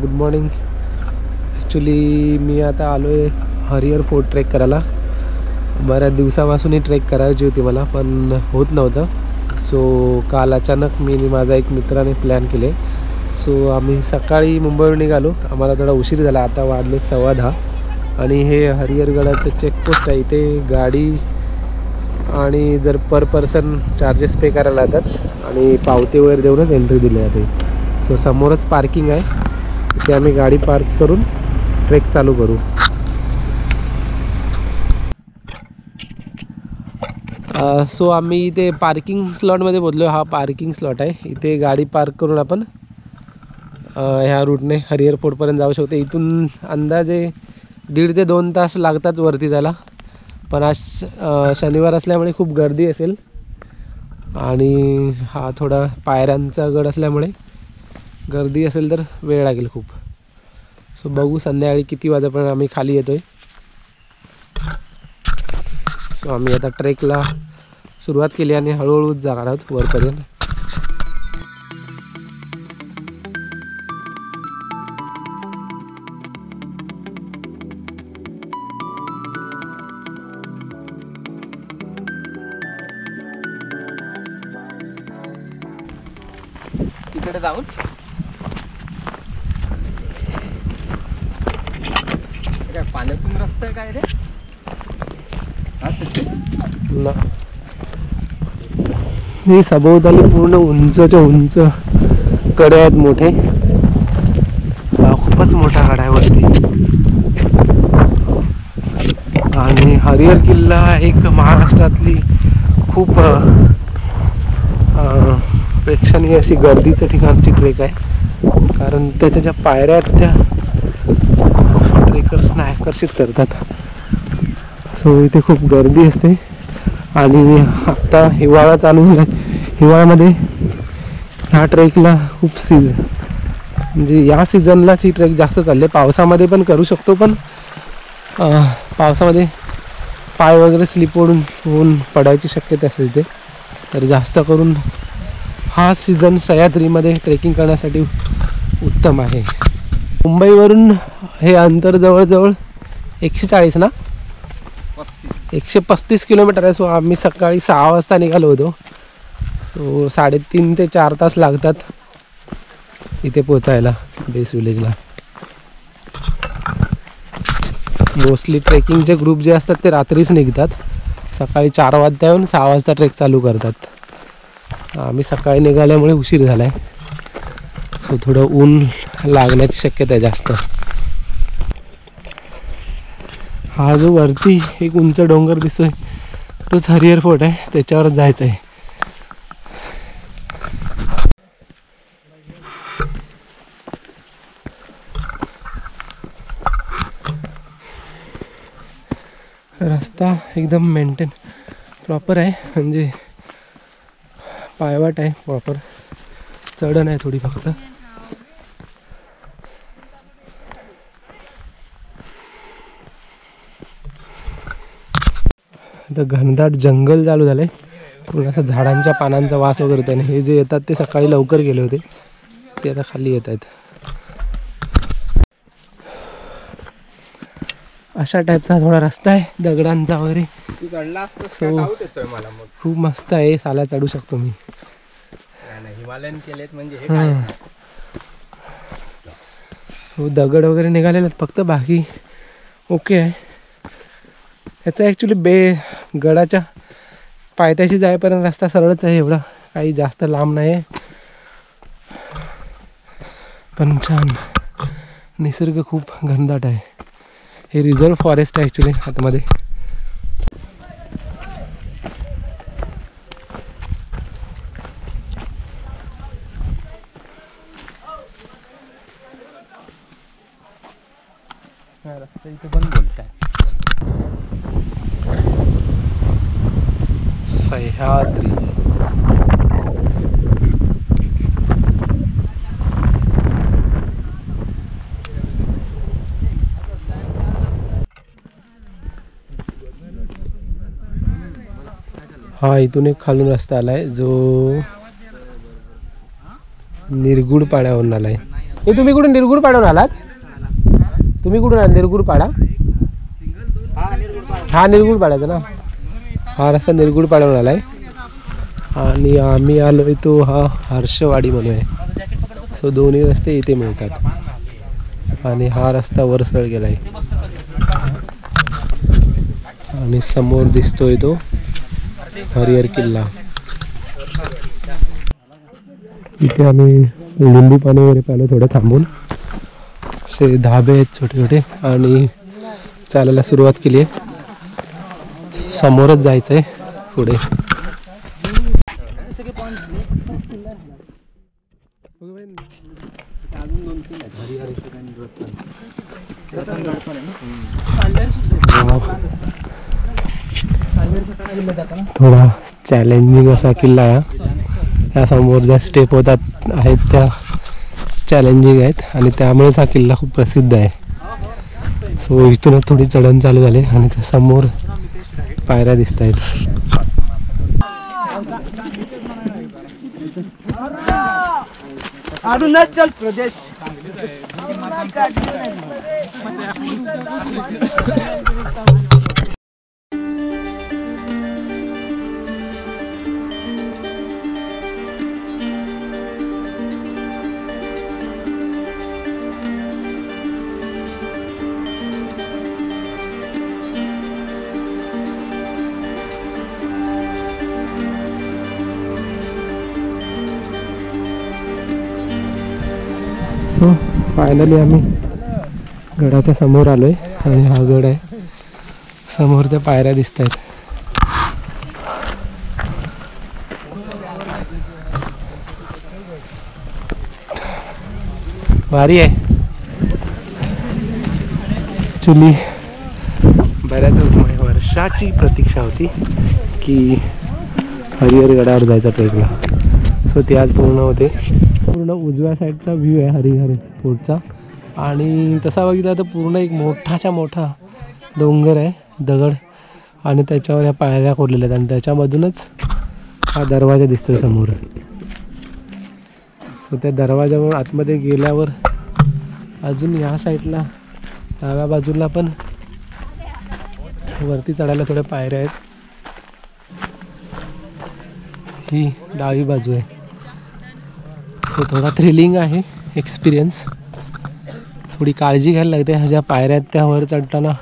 Good morning. Actually मी आता आलो आहे हरिहर फोर्ट ट्रेक करायला. बऱ्याच दिवसापासून ही ट्रेक करायची होती मला, पण होत नव्हतं. सो काल अचानक मी आणि माझा एक मित्राने प्लॅन केले. सो आम्ही सकाळी मुंबईवरून निघालो. आम्हाला थोडा उशीर झाला, आता वाजले 10:15. आणि हे हरिहरगडाचं चेकपोस्ट आहे. इथे गाडी आणि जर पर पर्सन चार्जेस पे करायला लागतात आणि पावती वगैरे देऊनच एंट्री दिली जाते. सो समोरच पार्किंग आहे, तिथे आम्ही गाडी पार्क करून ट्रेक चालू करू. सो आम्ही इथे पार्किंग स्लॉटमध्ये बोललो. हा पार्किंग स्लॉट आहे. इथे गाडी पार्क करून आपण ह्या रूटने हरिहर फोर्टपर्यंत जाऊ शकतो. इथून अंदाजे 1.5 ते 2 तास लागतात वरती जायला. पण आज शनिवार असल्यामुळे खूप गर्दी असेल आणि हा थोडा पायऱ्यांचा गड असल्यामुळे गर्दी असेल तर वेळ लागेल खूप. सो बघू संध्याकाळी किती वाजेपर्यंत आम्ही खाली येतो आहे. सो आम्ही आता ट्रेकला सुरुवात केली आणि हळूहळूच जाणार आहोत वरपर्यंत. तिकडे जाऊन काय पाण्यातून रस्ता आहे काय रे? हे सभोवताली पूर्ण उंचच्या उंच कडे आहेत मोठे. हा खूपच मोठा कडा आहे वरती. आणि हरिहर किल्ला एक महाराष्ट्रातली खूप प्रेक्षणीय अशी गर्दीचं ठिकाणची ट्रेक आहे. कारण त्याच्या ज्या पायऱ्या आहेत त्या ट्रेकर्सना आकर्षित करतात. सो इथे खूप गर्दी असते. आणि आत्ता हिवाळा चालू झाला. हिवाळ्यामध्ये ह्या ट्रेकला खूप म्हणजे या सीझनलाच ही ट्रेक जास्त चालते. पावसामध्ये पण करू शकतो, पण पावसामध्ये पाय वगैरे स्लिप होऊन पडायची शक्यता असते तिथे. तर जास्त करून हा सीझन सह्याद्रीमध्ये ट्रेकिंग करण्यासाठी उत्तम आहे. मुंबईवरून हे अंतर जवळजवळ 140 ना 135 किलोमीटर आहे. सो आम्ही सकाळी 6 वाजता निघालो होतो. सो 3.5 ते 4 तास लागतात इथे पोचायला बेस विलेजला. मोस्टली ट्रेकिंगचे ग्रुप जे असतात ते रात्रीच निघतात. सकाळी 4 वाजता येऊन 6 वाजता ट्रेक चालू करतात. आम्ही सकाळी निघाल्यामुळे उशीर झाला आहे. सो थोडं ऊन लागण्याची शक्यता आहे जास्त. हा जो वरती एक उंच डोंगर दिसतोय तोच हरिहर फोर्ट आहे. त्याच्यावर जायचं आहे. रस्ता एकदम मेंटेन प्रॉपर आहे. म्हणजे पायवाट आहे प्रॉपर. चढण आहे थोडी फक्त. आता घनदाट जंगल चालू झालं आहे. पूर्ण असं झाडांच्या पानांचा वास वगैरे होतो. आणि हे जे येतात ते सकाळी लवकर गेले होते, ते आता खाली येत आहेत. अशा टाईपचा थोडा रस्ता आहे दगडांचा वगैरे. खूप मस्त आहे. साला चढू शकतो मी. हिमालयन केलेत म्हणजे हे काय? हो दगड वगैरे निघालेले फक्त, बाकी ओके आहे. याचा ॲक्च्युली गडाच्या पायथ्याशी जाईपर्यंत रस्ता सरळच आहे. एवढा काही जास्त लांब नाही आहे, पण छान. निसर्ग खूप घनदाट आहे. हे रिझर्व फॉरेस्ट आहे ॲक्च्युली आतमध्ये. रस्ता इथे पण बोलताय सह्याद्री. हा इथून एक खालून रस्ता आलाय जो निरगुड पाड्यावरून आलाय. हे तुम्ही कुठून निरगुडपाड्याहून आलात? तुम्ही कुठून आलात? निरगुडपाडा? हा निरगुडपाड्याचा ना. हा रस्ता निरगुडपाड्याहून आलाय आणि आम्ही आलोय तो हा हर्षवाडी म्हणून आहे. सो दोन्ही रस्ते इथे मिळतात आणि हा रस्ता वरसळ गेलाय आणि समोर दिसतोय तो हरिहर किल्ला. इथे आम्ही लिंबू पाणी वगैरे प्यालो थोडं थांबून. असे धाबे आहेत छोटे छोटे आणि चालायला सुरुवात केली आहे. समोरच जायचं आहे पुढे. थोडा चॅलेंजिंग असा किल्ला आहे. या समोर ज्या स्टेप होतात आहेत त्या चॅलेंजिंग आहेत आणि त्यामुळेच हा किल्ला खूप प्रसिद्ध आहे. सो इथूनच थोडी चढण चालू झाली आणि त्या समोर पायऱ्या दिसत आहेत. अरुणाचल प्रदेश. सो फायनली आम्ही गडाच्या समोर आलोय आणि हा गड आहे. समोर त्या पायऱ्या दिसत आहेत. भारी आहे. ॲक्च्युली बऱ्याच वर्षाची प्रतीक्षा होती की हरिहर गडावर जायचा ट्रेकला. सो ती आज पूर्ण होते. पूर्ण उजव्या साईडचा व्ह्यू आहे हरिहर फोर्टचा आणि तसा बघितला तर पूर्ण एक मोठाच्या मोठा डोंगर आहे दगड आणि त्याच्यावर ह्या पायऱ्या कोरलेल्या आहेत आणि त्याच्यामधूनच हा दरवाजा दिसतोय समोर. सो त्या दरवाजावर आतमध्ये गेल्यावर अजून ह्या साईडला डाव्या बाजूला पण वरती चढायला थोड्या पायऱ्या आहेत. ही डावी बाजू आहे. सो थोडा थ्रिलिंग आहे एक्सपिरियन्स. थोडी काळजी घ्यायला लागते. ज्या पायऱ्या आहेत त्या वर चढताना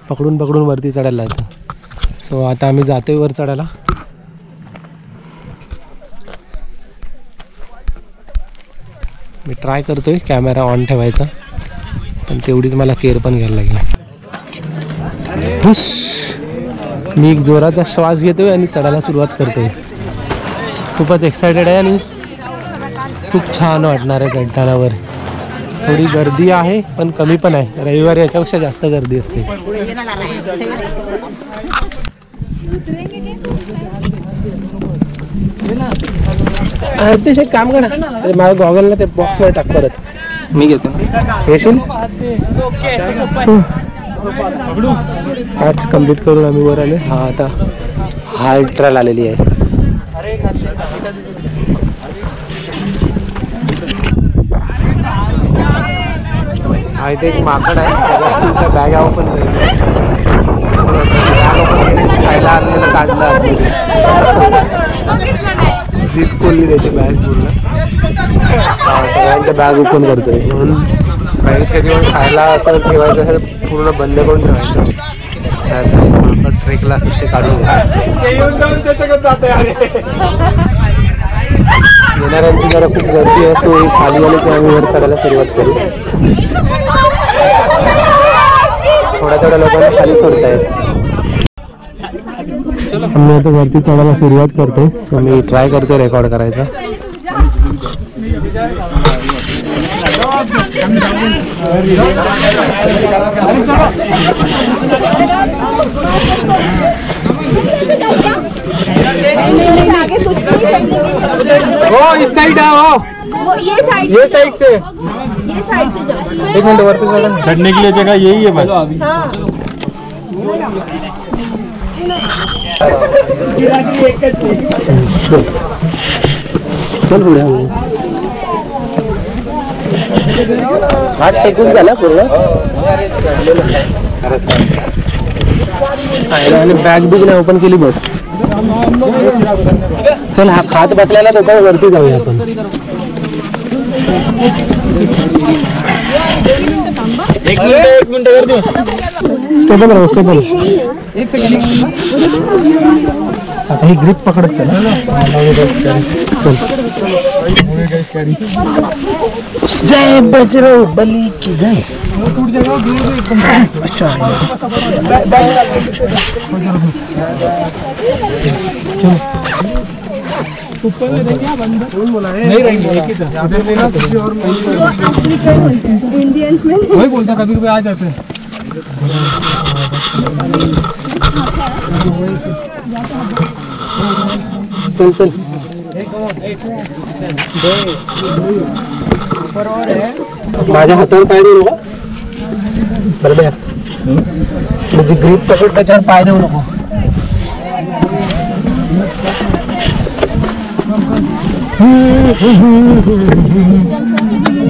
पकडून पकडून वरती चढायला लागतं. सो आता आम्ही जातोय वर चढायला. मी ट्राय करतोय कॅमेरा ऑन ठेवायचा पण तेवढीच मला केअर पण घ्यायला लागेल. मी एक जोराचा श्वास घेतोय आणि चढायला सुरुवात करतोय. खूपच एक्सायटेड आहे आणि खूप छान वाटणार आहे चढताना वर. थोडी गर्दी आहे पण कमी पण आहे. रविवारी याच्यापेक्षा जास्त गर्दी असते. ते काम करा माझ्या गॉगलला ते बॉक्समध्ये टाक परत. मी घेतो. येशील? आज कम्प्लीट करून आम्ही वर आले. हा आता हार्ड ट्रायल आलेली आहे. हा इथे एक माकड आहे. तुमच्या बॅगा ओपन करेल. बॅग ओपन केली खायला आणलेलं काढलं आतमध्ये. झीप खोलली त्याची बॅग पूर्ण. सगळ्यांच्या बॅग ओपन करतोय म्हणून बॅगेत कधी पण खायला असं ठेवायचं असेल पूर्ण बंद करून ठेवायचं. ट्रेकला असं ते काढून येणाऱ्यांची जरा खूप गर्दी आहे. सो खाली आली की आम्ही वर चढायला सुरुवात करू. थोड्या थोड्या लोकांना खाली सोडतायत. आम्ही आता वरती चढायला सुरुवात करतोय. सो मी ट्राय करतोय रेकॉर्ड करायचा. हो इस साइड आओ. ये साइड से एक मिनट वरती चढ़ने के लिए जगह यही है बस. चल बुढ़िया हात टेकून झाला पूर्ण आणि बॅग बिग नाही ओपन केली बस. चल हा खात बसल्याला तो वरती जाऊया आपण. एक मिनिट गर्दी स्टेबल राहू स्टेबल. आता ही ग्रिप पकडत चल. जय बजरंग बली की जय. वही बोलता कभी कभी आ जाते हैं. चल चल. माझ्या हातावर पाय देऊ नका बरोबर. म्हणजे ग्रीप पकड त्याच्यावर पाय देऊ नको.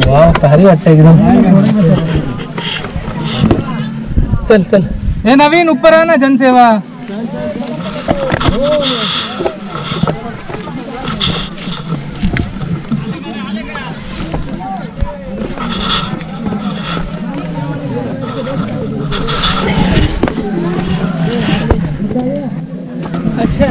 वा भारी वाटतं एकदम. चल चल. हे नवीन ऊपर आहे ना जनसेवा. अच्छा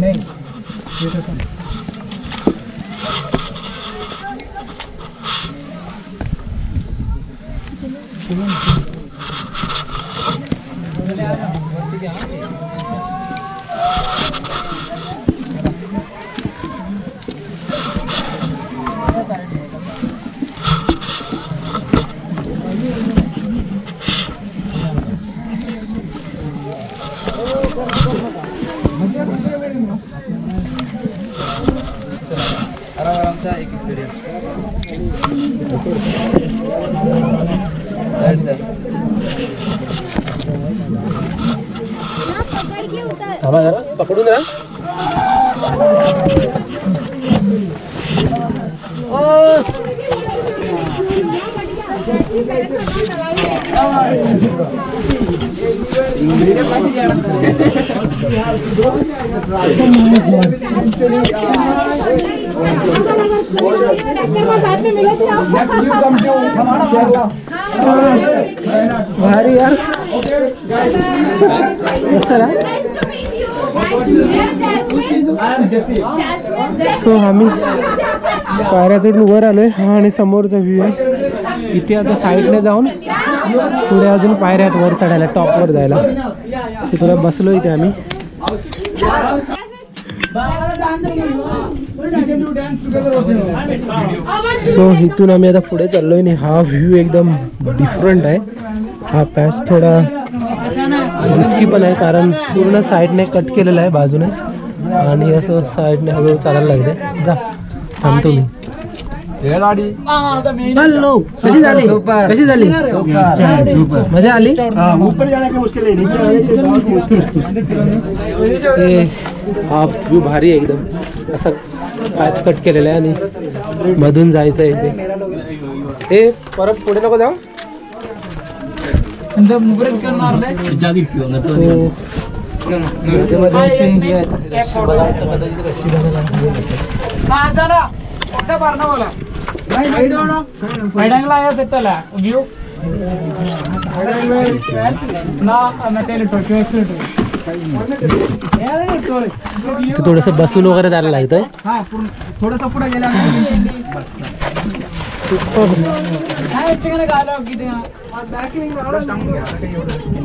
नहीं आराम से एक स्टेडियम थांबा जरा पकडून जरा. भारी यार. सो आम्ही पायऱ्या चढून वर आलोय. हा आणि समोरचा व्ह्यू आहे. इथे आता साईडने जाऊन पुढे अजून पायऱ्या आहेत वर चढायला टॉपवर जायला. सो तुला बसलो इथे आम्ही. सो इथून आम्ही आता पुढे चाललोय आणि हा व्ह्यू एकदम डिफरंट आहे. हा पॅच थोडा रिस्की पण आहे कारण पूर्ण साईडने कट केलेला आहे बाजूने आणि असं साईडने हळूहळू चालायला लागते. जा थांबतो मी. हॅलो कशी झाली कशी झाली मजा आली. हा व्ह्यू भारी आहे एकदम. असा पॅच कट केलेला आहे आणि मधून जायचं आहे इथे. हे परत पुढे नको जाऊ. थोडस बसून वगैरे जायला लागतंय. थोडस पुढे गेला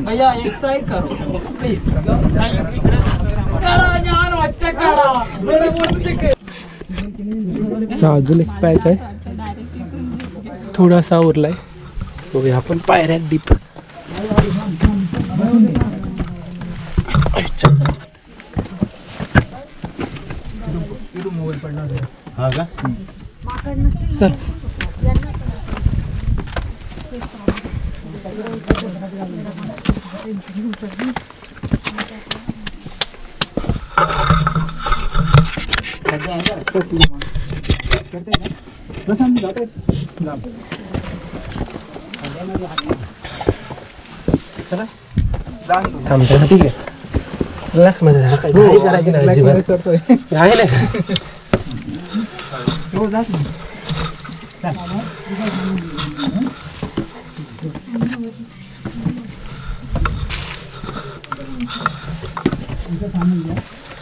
भैया एक साइड करो प्लीज. अजून एक पॅच आहे थोडासा उरलाय. बघूया आपण पायऱ्या डीप. चल चला थांबतो ना, ठीक आहे. रिलॅक्स मध्ये राहा, काही घाई करायची नाही अजिबात. आहे ना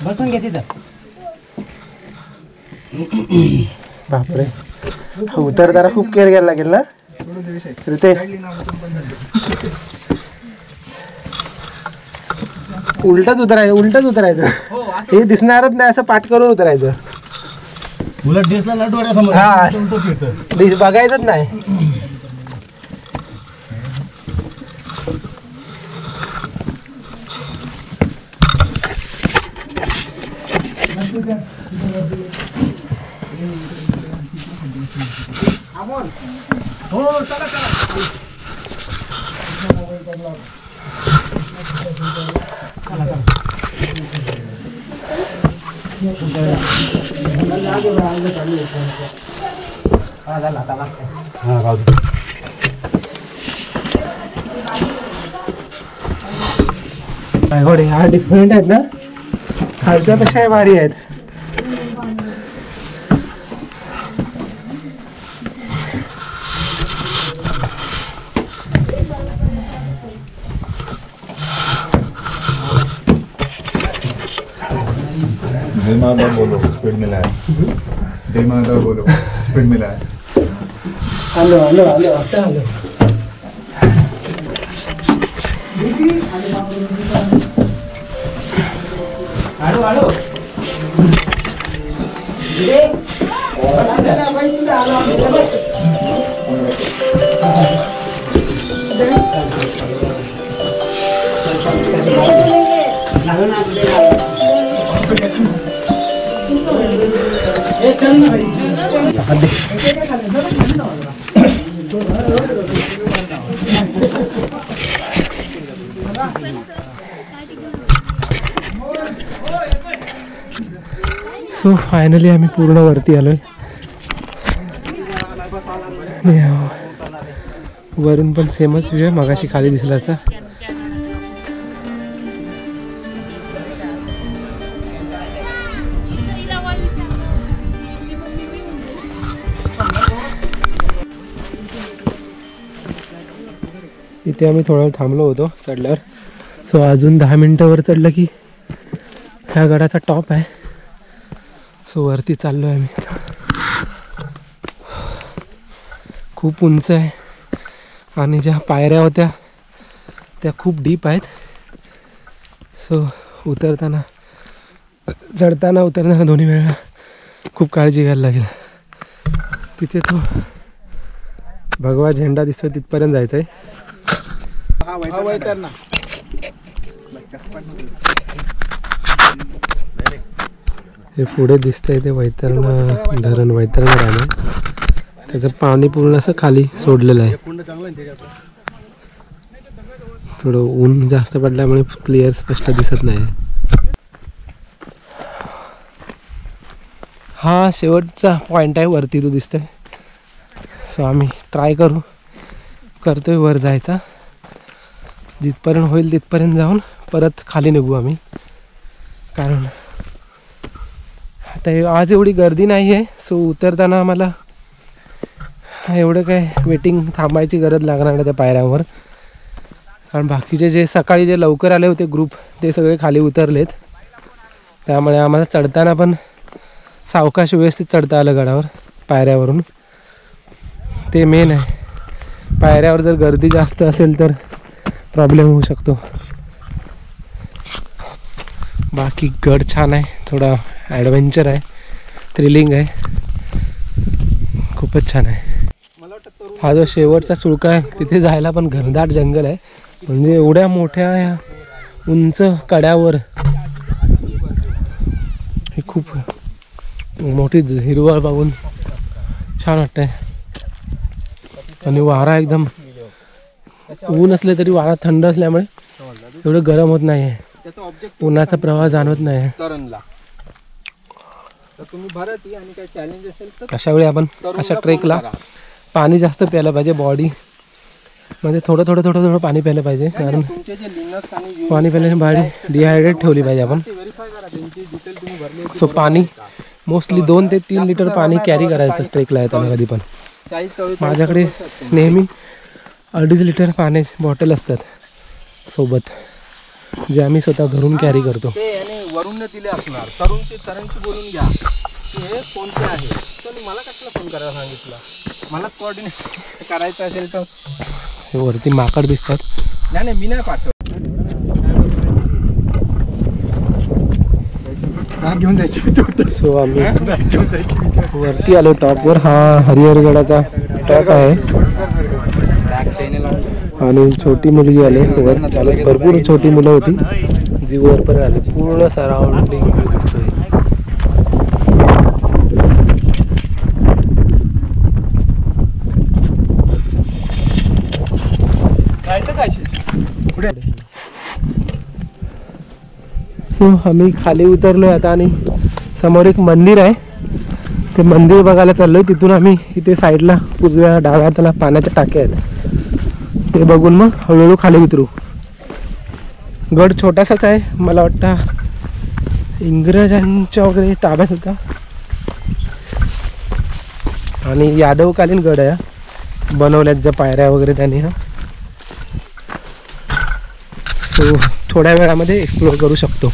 बसून घे तिथं. बापरे, उतरताना खूप केअर घ्यायला लागेल ना रितेश. उलटच उतरायचं. हे दिसणारच नाही असं पाठ करून उतरायचं. उलट डिसला लड्डू हा, बघायचंच नाही. हो चला चला. घोडे हा डिफरंट आहेत ना, खालच्या पेक्षा भारी आहेत. जय माता बोलो, स्पीड मिला है. जय माता बोलो, स्पीड मिला है. आलो आता आलो. सो फायनली आम्ही पूर्ण वरती आलोय. वरून पण सेमच व्ह्यू आहे, मगाशी खाली दिसला असा. इथे आम्ही थोडा वेळ थांबलो होतो चढल्यावर. सो अजून 10 मिनटं वर चढलं की ह्या गडाचा टॉप आहे. सो वरती चाललो आहे आम्ही. खूप उंच आहे आणि ज्या पायऱ्या होत्या त्या खूप डीप आहेत. सो उतरताना उतरताना दोन्ही वेळेला खूप काळजी घ्यायला लागेल. तिथे तो भगवा झेंडा दिसतोय तिथपर्यंत जायचं आहे. हे पुढे दिसतंय ते वैतरणा धरण, वैतरणा डॅम आहे. त्याचं पाणी पूर्ण असं खाली सोडलेलं आहे. थोडं ऊन जास्त पडल्यामुळे क्लिअर स्पष्ट दिसत नाही. हा शेवटचा पॉइंट आहे वरती तो दिसतोय. सो आम्ही ट्राय करतोय वर जायचा. जिथपर्यंत होईल तिथपर्यंत जाऊन परत खाली निघू आम्ही. कारण आता आज एवढी गर्दी नाही आहे. सो उतरताना आम्हाला एवढं काय वेटिंग थांबायची गरज लागणार नाही त्या पायऱ्यांवर. कारण बाकीचे जे सकाळी जे लवकर आले होते ग्रुप ते सगळे खाली उतरलेत. त्यामुळे आम्हाला चढताना पण सावकाश व्यवस्थित चढता आलं गडावर पायऱ्यावरून. ते मेन आहे. पायऱ्यावर जर गर्दी जास्त असेल तर प्रॉब्लेम होऊ शकतो. बाकी गड छान आहे, थोडा ॲडव्हेंचर आहे, थ्रिलिंग आहे, खूपच छान आहे. हा जो शेवटचा सुळका आहे तिथे जायला पण घनदाट जंगल आहे. म्हणजे एवढ्या मोठ्या उंच कड्यावर ही खूप मोठी हिरवळ बघून छान वाटतंय. आणि वारा एकदम, ऊन असले तरी वारा थंड असल्यामुळे एवढं गरम होत नाही आहे. उन्हाचा प्रवाह जाणवत नाही. तर तुम्ही भरत या आणि काही चॅलेंज असेल तर अशा वेळी आपण अशा ट्रेकला पाणी जास्त प्यायला पाहिजे. बॉडी म्हणजे थोडं थोडं थोडं थोडं पाणी प्यायला पाहिजे, कारण तुमचे जे लिनक्स आणि पाणी प्यायल्याने बॉडी डिहायड्रेट ठेवली पाहिजे आपण. व्हेरीफाय करा त्यांची डिटेल तुम्ही भरली. सो पाणी मोस्टली 2 ते 3 लिटर पाणी कॅरी करायचं ट्रेकला येताना कधी पण. 40-44 माझ्याकडे नेहमी 2.5 लिटर पाण्याची बॉटल असतात सोबत, जे आम्ही स्वतः घरून कॅरी करतो. ते आणि वरून दिले असणार. तरुणशी बोलून घ्या की हे कोणते आहे. तर मला कशाला फोन करायला सांगितलं, मला कोऑर्डिनेट करायचं असेल तर. हे वरती माकड दिसतात. नाही मी नाही पाठवत. घेऊन जायची. सो आम्ही वरती आलो टॉपवर. हा हरिहरगडाचा टॉप आहे आणि छोटी मुलगी आली वर. चालत भरपूर छोटी मुलं होती जी वरपर्यंत आली. पूर्ण सराउंडिंग व्ह्यू दिसतोय. सो आम्ही खाली उतरलोय आता आणि समोर एक मंदिर आहे. ते मंदिर बघायला चाललोय. तिथून आम्ही इथे साईडला उजव्या डाव्या हाताला पाण्याच्या टाक्या आहेत, ते बघून मग हळूहळू खाली उतरू. गड छोटासाच आहे, मला वाटतं इंग्रजांच्या वगैरे ताब्यात होता आणि यादवकालीन गड आहे. बनवल्यात ज्या पायऱ्या वगैरे त्यांनी. हा सो थोड्या वेळामध्ये एक्सप्लोअर करू शकतो.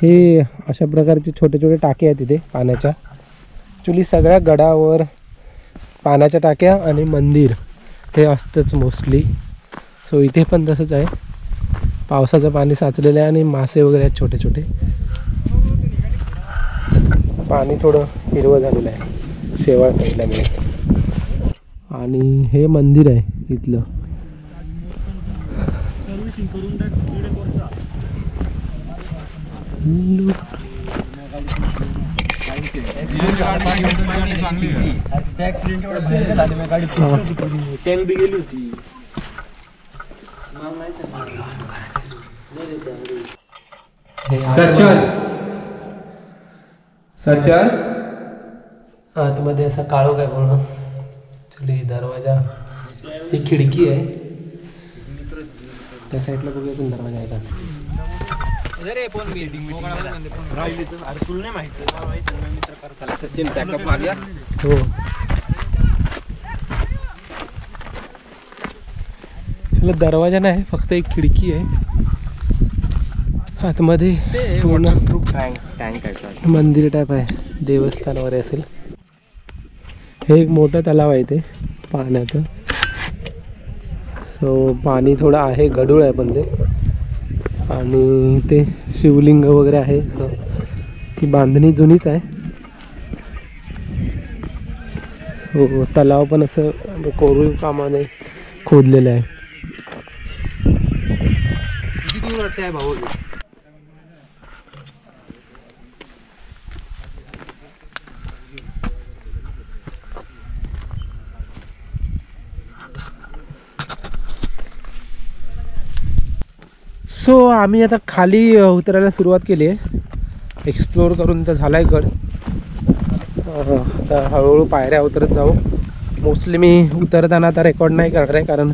हे अशा प्रकारचे छोटे छोटे टाके आहेत तिथे पाण्याच्या. ॲक्च्युली सगळ्या गडावर पाण्याच्या टाक्या आणि मंदिर हे असतंच मोस्टली. सो इथे पण तसंच आहे. पावसाचं पाणी साचलेलं आहे आणि मासे वगैरे आहेत छोटे छोटे. पाणी थोडं हिरवं झालेलं आहे शेवाळ साईडल्यामुळे. आणि हे मंदिर आहे इथलं. आतमध्ये असा काळोख आहे पूर्ण. ॲक्च्युली दरवाजा ही खिडकी आहे. त्या साईडला बघूया पण दरवाजा आहे का. हो त्याला दरवाजा नाही, फक्त एक खिडकी आहे. आतमध्ये पूर्ण मंदिर टाईप आहे, देवस्थान वगैरे असेल. हे एक मोठं तलाव आहे ते पाण्याचं. सो पाणी थोडं आहे, गढूळ आहे पण ते. आणि ते शिवलिंग वगैरे आहे. सो ती बांधणी जुनीच आहे. हो तलाव पण असं कोरीव कामाने खोदलेलं आहे. किती दूर वाटतं आहे भाऊ? सो आम्ही आता खाली उतरायला सुरुवात केली आहे. एक्सप्लोअर करून तर झाला आहे गड. आता हळूहळू पायऱ्या उतरत जाऊ. मोस्टली मी उतरताना आता रेकॉर्ड नाही करणार आहे, कारण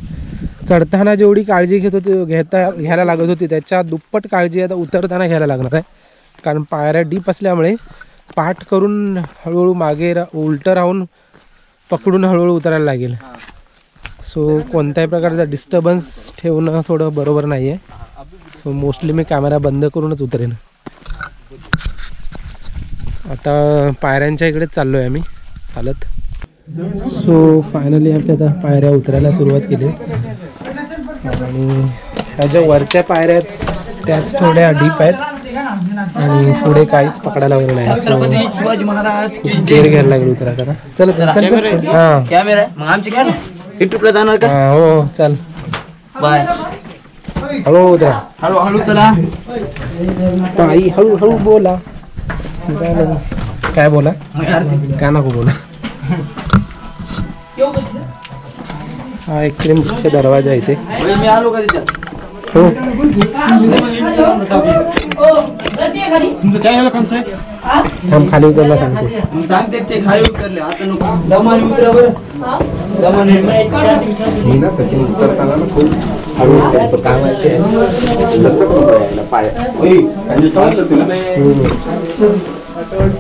चढताना जेवढी काळजी घ्यायला लागत होती त्याच्या दुप्पट काळजी आता उतरताना घ्यायला लागणार आहे. कारण पायऱ्या डीप असल्यामुळे पाठ करून हळूहळू मागे उलटं राहून पकडून हळूहळू उतरायला लागेल. सो कोणत्याही प्रकारचा डिस्टर्बन्स ठेवणं थोडं बरोबर नाही आहे. सो मोस्टली मी कॅमेरा बंद करूनच उतरेन. आता पायऱ्यांच्या इकडेच चाललो आहे आम्ही चालत. सो फायनली आपल्या आता पायऱ्या उतरायला सुरुवात केली आणि ह्या ज्या वरच्या पायऱ्या आहेत त्याच थोड्या डीप आहेत आणि पुढे काहीच पकडायला वगैरे नाही. छत्रपती शिवाजी महाराज केअर घ्यायला लागेल उतरायला. चल हां कॅमेरा मग आमचे घ्या ना. युट्यूबला जाणार का? हो चल बाय. हळू उतरा. हळू हळू चला. आई हळू हळू बोला. काय बोला काय नको बोला. हा इकडे मुख्य दरवाजा आहे इथे. मी आलो का तिथं? हो तुमचं चॅनल कोणचं आहे? थांब खाली उतरला सांगतो. सांगते ते खाली उतरले आता नको दमाने उतरा बरं दमाने मी ना सचिन उतरताना ना खूप हळू उतरतो. काय माहिती आहे लचक नको यायला पाय.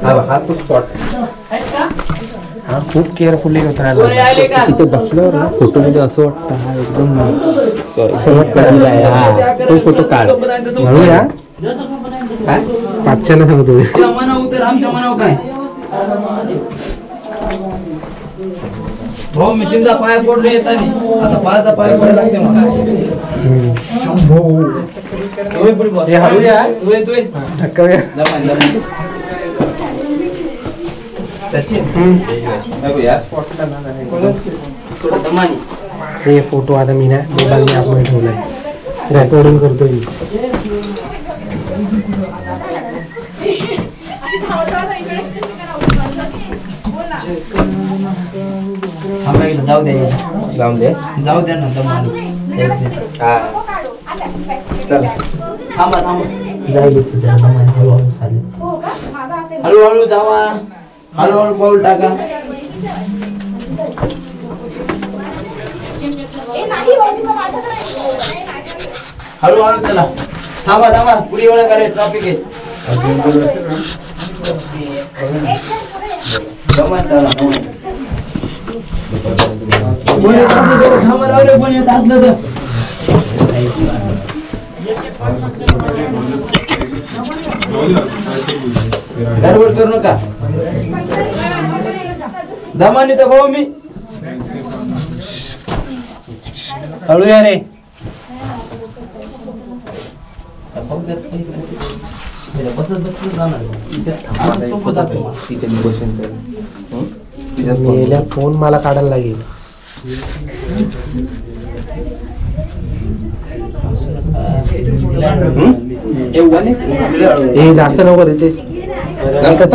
तुला हा तो स्पॉट हा खूप केअरफुली उतरायला. तिथे बसल्यावर ना फोटोमध्ये असं वाटतं हा एकदम शेवटचा दिला आहे. हा तो फोटो काढ म्हणूया काय पाचच्याला सांगतो. मनाव उतर आमच्या मनाव काय हो मी तीनदा पाय पडलो येतानी आता पाचदा पाय पडायला लागते मला हे हळूया धक्काव्या. सचिन थोडं दमानी हे फोटो आता मी ना मोबाईलने आपण ठेवलाय. रेकॉर्डिंग करतोय मी. जाऊ दे जाऊन दे जाऊ द्या ना दमानी हा चल थांबा थांबा जाईल हळूहळू जावा हळूहळू पाऊल टाका हळूहळू चला थांबा थांबा पुढे वेळा करे ट्रॅफिक आहे थांबा राहिले पण येत असलं तर गडबड करू नका दमानी तर भाऊ मी हळू या रे. बसत बसत जाणार सोपं जातं गेल्या फोन मला काढायला लागेल. हे जास्त नको रे ते नको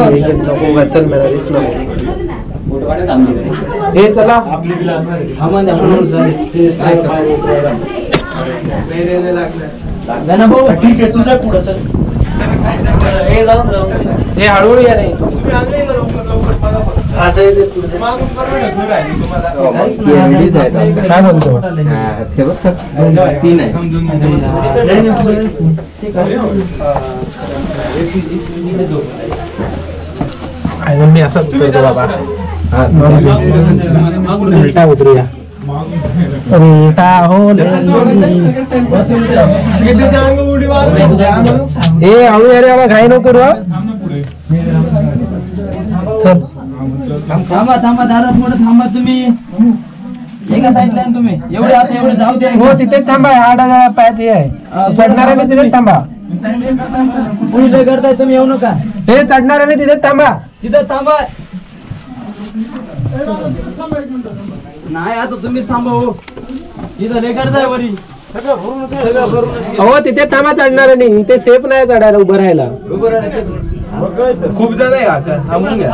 चल मला रिस्क नको. हे चला ठीक आहे तुझा पुढं चल हे हळूहळू या रे. काय बोलतो मी असाच उतरतो बाबा. उलटा उतरूया उलटा हो हे हळू या रे बाबा घाई नको करू. चल थांबा थांबा दादा थोडं थांबा तुम्ही एका साईडला तुम्ही एवढे आता एवढे जाऊ द्या हो तिथेच थांबा. 8,000 पायच हे आहे चढणाऱ्याने तिथेच थांबा. पुढे करताय तुम्ही येऊ नका हे चढणाऱ्याने तिथेच थांबा. तिथं थांबा नाही आता तुम्हीच थांबा हो इथं लय करताय वरी हो तिथे थांबा चढणाऱ्याने. इथे सेफ नाही चढायला उभं राहायला. खूप जण आहे थांबून घ्या.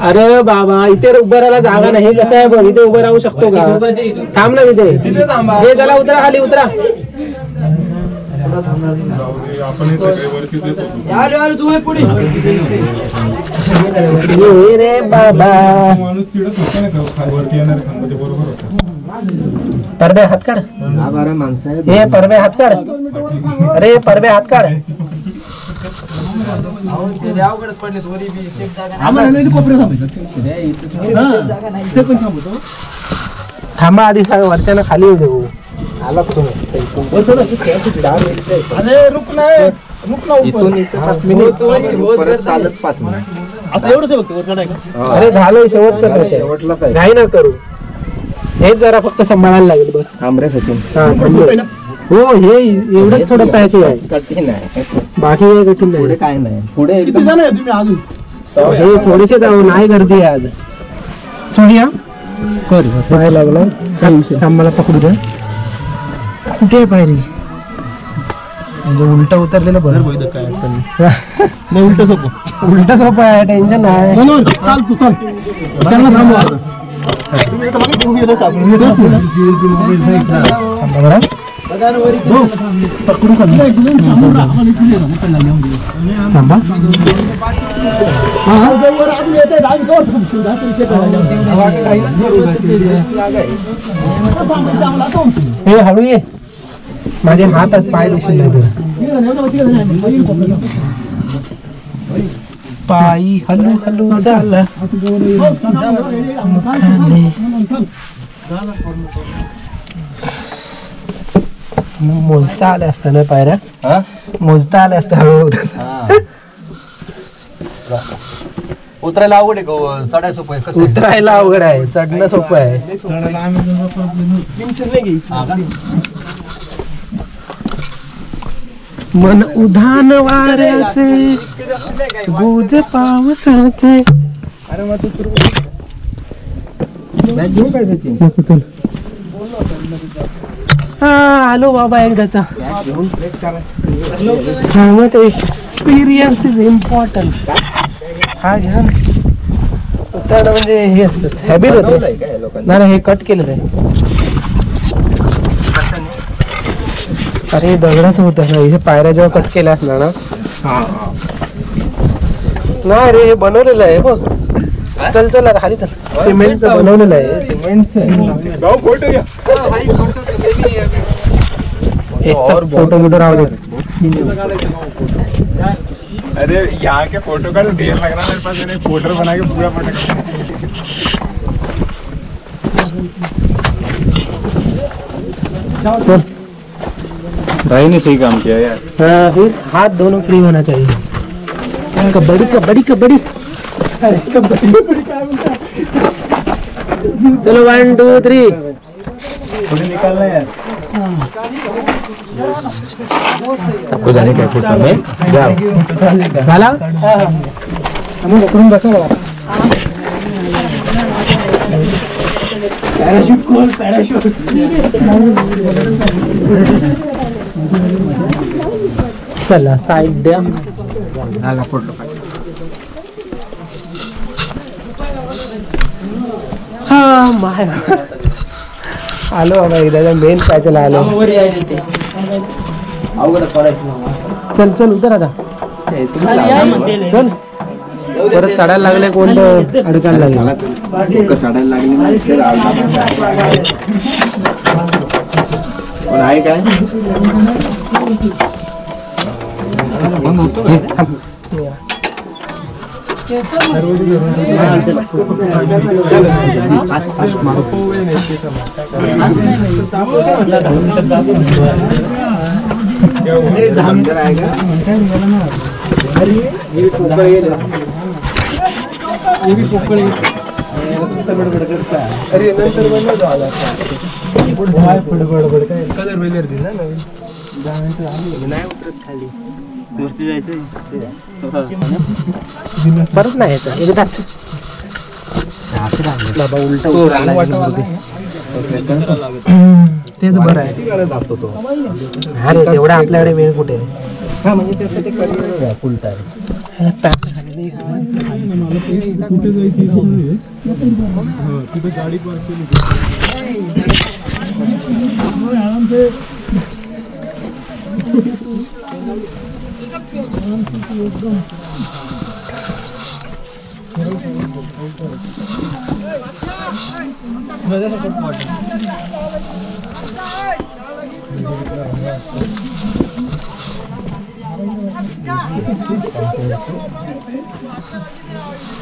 अरे बाबा इथे उभं राहायला जागा नाही. कसं आहे बघ इथे उभं राहू शकतो का? थांब ना तिथे. हे चला उतरा खाली उतरा. तुम्ही पुढे रे बाबा परबे हात काढ. हे परबे हात काढ. अरे परबे हात काढ. थांबा आधी सांग वरच्यानं खाली येऊ देऊ. आला अरे झालं शेवटचं. घाई ना करू. हेच जरा फक्त सांभाळायला लागेल बस. थांबरे सचिन हो हे एवढंच थोडं पाहिजे आहे. कठीण आहे बाकी काही कठीण नाही. काय नाही पुढे हे थोडेसे जाऊ नाही गर्दी आहे आज. सोडिया पाय लागला थांबाला पकडू द्या. कुठे आहे पायरी? म्हणजे उलट उतरलेलं बरं. काय अडचण नाही. उलट सोपं आहे टेन्शन नाही. चाल तू चाल थांबा बरं. पकडू का थांबा हे हळू ये माझे हातात पाय दिसेल नाही तुला पायी हलू हलू झाला मोजता आल्या असता ना पायऱ्या मोजता आल्या असता हळूहळू उतरायला अवघड आहे चढाय सोपं आहे कसं उतरायला अवघड आहे चढणं सोपं आहे मन उधान वाऱ्याचे गुज पावसाचे हा आलो बाबा एकदाचा हा मग एक्सपिरियन्स इज इम्पॉर्टंट हा घ्या ना उतरणं म्हणजे हे असतं हॅबिट होतं नाही हे कट केलेलं आहे अरे दगडाच होतं ना इथे पायऱ्या जेव्हा कट केल्या असणार ना नाही रे हे बनवलेलं आहे बघ चल चल आता खाली चल सिमेंटचं बनवलेलं आहे सिमेंटचं फोटो मोटो राहू दे अरे यहाँ के फोटो का तो ढेर लग रहा है मेरे पास मैंने फोटो बना के पूरा फोटो चल भाई ने सही काम किया यार हाँ फिर हाथ दोनों फ्री होना चाहिए कबड्डी कबड्डी कबड्डी अरे कबड्डी चलो 1 2 3 थोड़ी निकालना यार आपको जाने का फोटो में जाओ झाला आम्ही पकडून बसा बाबा पॅराशूट खोल पॅराशूट चला साईड द्या हा माय आलो बाबा एकदा मेन पॅचला आलो चल चल उतर आता चल परत चढायला लागले कोण अडकायला लागले चढायला लागले पण आहे काय अरे नंतर बनवतो आला कलर वेलर दिला नवीन नाही उतरत खाली परत नाही यायचं एकदाच बाबा उलटा तेच बरं आहे अरे तेवढा आपल्याकडे वेळ कुठे हा म्हणजे त्यासाठी करिअर फुल टाइम गाडी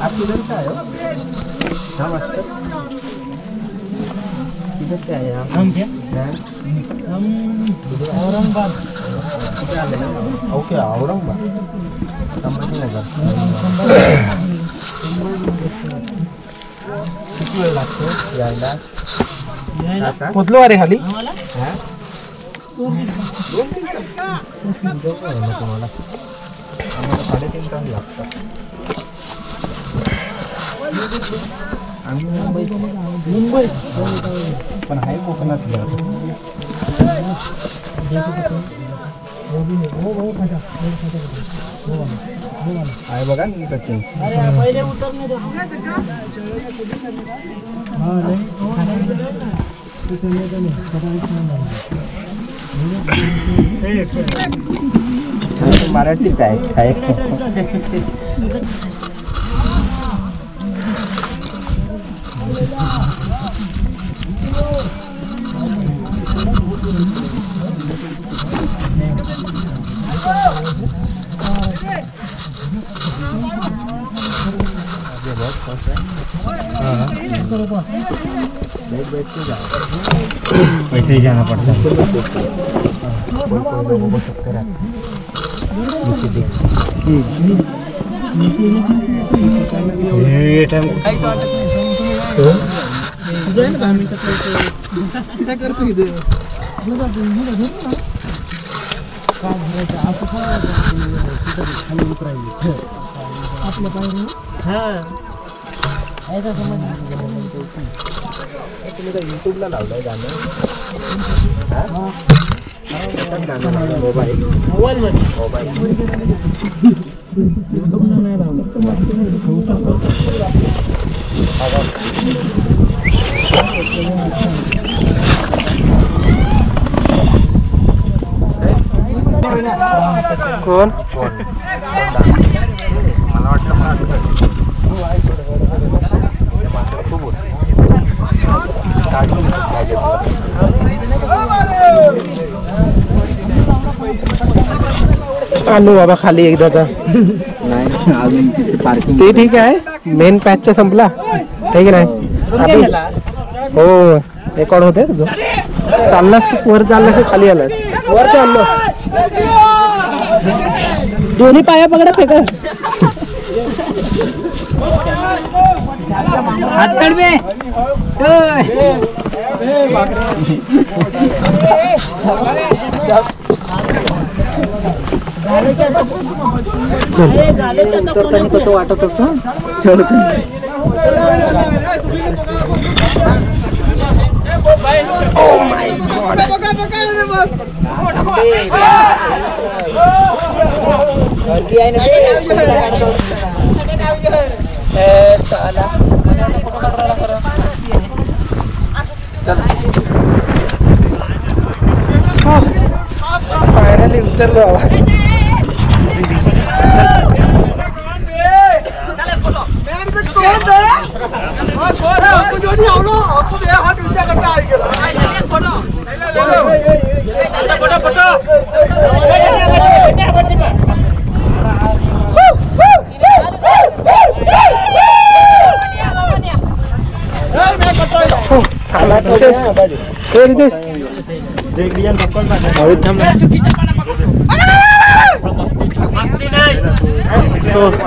आप किधर से आए हो? हम किधर से आए आप? हम क्या? हम औरंगाबाद। ओके औरंगाबाद संभाजीनगर किती वेळ लागतो यायला? पोचलो अरे खाली तुम्हाला 3.5 तास लागतात आम्ही मुंबई पण आहे कोकणात आहे बघा कच्चे मराठीत आहे पैसे जाना पड़ता युट्यूबला लावलंय गाणं कोण मला वाटलं आणू बाबा खाली एकदा तर ते ठीक आहे. मेन पॅचचा संपला ठीक नाही हो रेकॉर्ड होते तुझं. चाललास वर चाललास की खाली आलास? वर चाललो. दोन्ही पाया पकडा फेका हात काढवे. कसं वाटत असं फायनली उतरलो.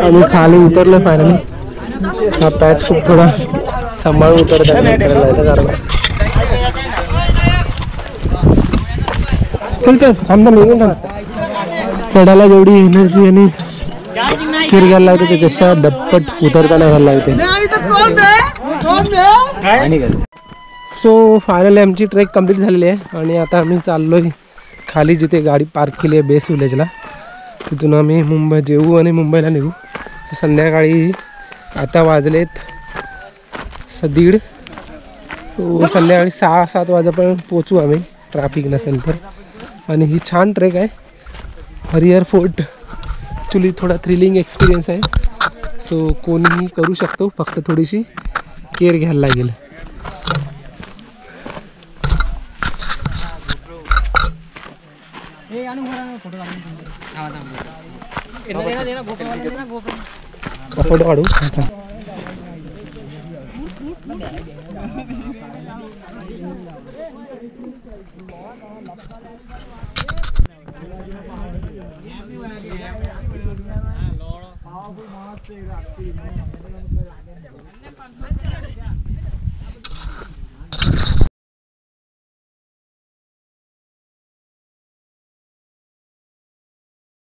आम्ही खाली उतरलो फायनली. हा पॅच खूप थोडा सांभाळून उतरत आहे. चलतं थांबा निघून थांब. चढायला जेवढी एनर्जी आणि किर घ्यायला लागते त्याच्यापेक्षा डप्पट उतरताना घ्यायला लागते. सो फायनली आमची ट्रेक कंप्लीट झालेली आहे आणि आता आम्ही चाललोय खाली जिथे गाडी पार्क केली आहे बेस विलेजला. तिथून आम्ही मुंबई जेवू आणि मुंबईला निघू. संध्याकाळी आता वाजलेत 1:30. संध्याकाळी 6-7 वाजेपर्यंत पोचू आम्ही ट्रॅफिक नसेल तर. आणि ही छान ट्रेक आहे. हरिहर फोर्ट ॲक्च्युली थोडा थ्रिलिंग एक्सपिरियन्स आहे. सो कोणीही करू शकतो, फक्त थोडीशी केअर घ्यायला लागेल. फोटो काढू